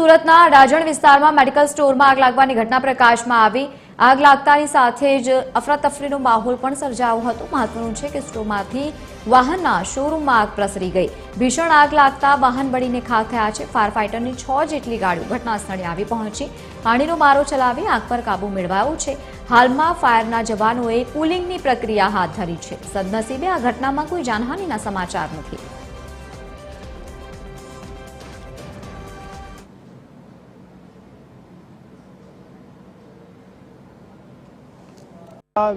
સુરતના રાજણ વિસ્તારમાં મેડિકલ સ્ટોરમાં આગ લાગવાની ઘટના પ્રકાશમાં આવી। આગ લાગતાની સાથે જ અફરાતફરીનો માહોલ પણ સર્જાયો હતો। મહત્વનું છે કે સ્ટોરમાંથી વાહનના શોરૂમમાં આગ પ્રસરી ગઈ। ભીષણ આગ લાગતા વાહન બળીને ખાખ થયા છે। ફાયર ફાઇટરની 6 જેટલી ગાડીઓ ઘટના સ્થળે આવી પહોંચી પાણીનો મારો ચલાવી આગ પર કાબુ મેળવાયો છે। હાલમાં ફાયરના જવાનોએ કુલિંગની પ્રક્રિયા હાથ ધરી છે। સદનસીબે આ ઘટનામાં કોઈ જાનહાનિના સમાચાર નથી।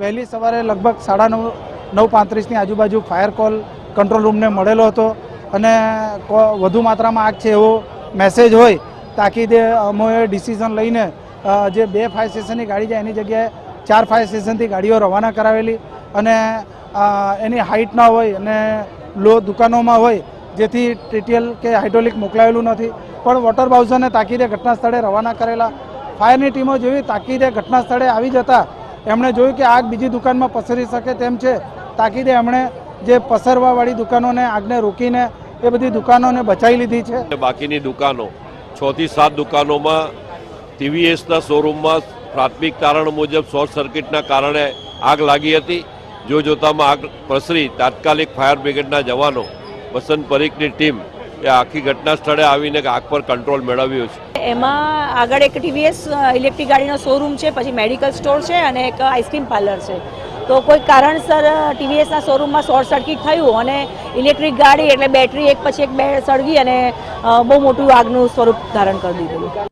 વહેલી સવારે લગભગ 9:35ની આજુબાજુ ફાયર કોલ કંટ્રોલ રૂમને મળેલો હતો અને વધુ માત્રામાં આગ છે એવો મેસેજ હોય તાકીદે અમે ડિસિઝન લઈને જે 2 ફાયર સ્ટેશનની ગાડી જાય એની જગ્યાએ 4 ફાયર સ્ટેશનથી ગાડીઓ રવાના કરાવેલી અને એની હાઇટ ના હોય અને લો દુકાનોમાં હોય જેથી ટીટીએલ કે હાઇડ્રોલિક મોકલાયેલું નથી પણ વોટર બાઉઝરને તાકીદે ઘટના સ્થળે રવાના કરેલા। ફાયરની ટીમો જેવી તાકીદે ઘટના સ્થળે આવી જતા એમણે જોયું કે આગ બીજી દુકાનમાં પસરી શકે તેમ છે। તાકીદે એમણે જે પસરવાવાળી દુકાનોને આગને રોકીને એ બધી દુકાનોને બચાવી લીધી છે। બાકીની દુકાનો 6 થી 7 દુકાનોમાં ટીવીએસના શોરૂમમાં પ્રાથમિક કારણ મુજબ શોર્ટ સર્કિટના કારણે આગ લાગી હતી। જોતામાં આગ પ્રસરી તાત્કાલિક ફાયર બ્રિગેડના જવાનો વસંત પરીખની ટીમ એ આખી ઘટના સ્થળે આવીને આગ પર કંટ્રોલ મેળવ્યો છે। એમાં આગળ એક ટીવીએસ ઇલેક્ટ્રિક ગાડીનો શોરૂમ છે, પછી મેડિકલ સ્ટોર છે અને એક આઈસ્ક્રીમ પાર્લર છે। તો કોઈ કારણસર ટીવીએસના શોરૂમમાં શોર્ટ સર્કિટ થયું અને ઇલેક્ટ્રિક ગાડી એટલે બેટરી એક પછી એક બે સળગી અને બહુ મોટું આગનું સ્વરૂપ ધારણ કરી દીધું।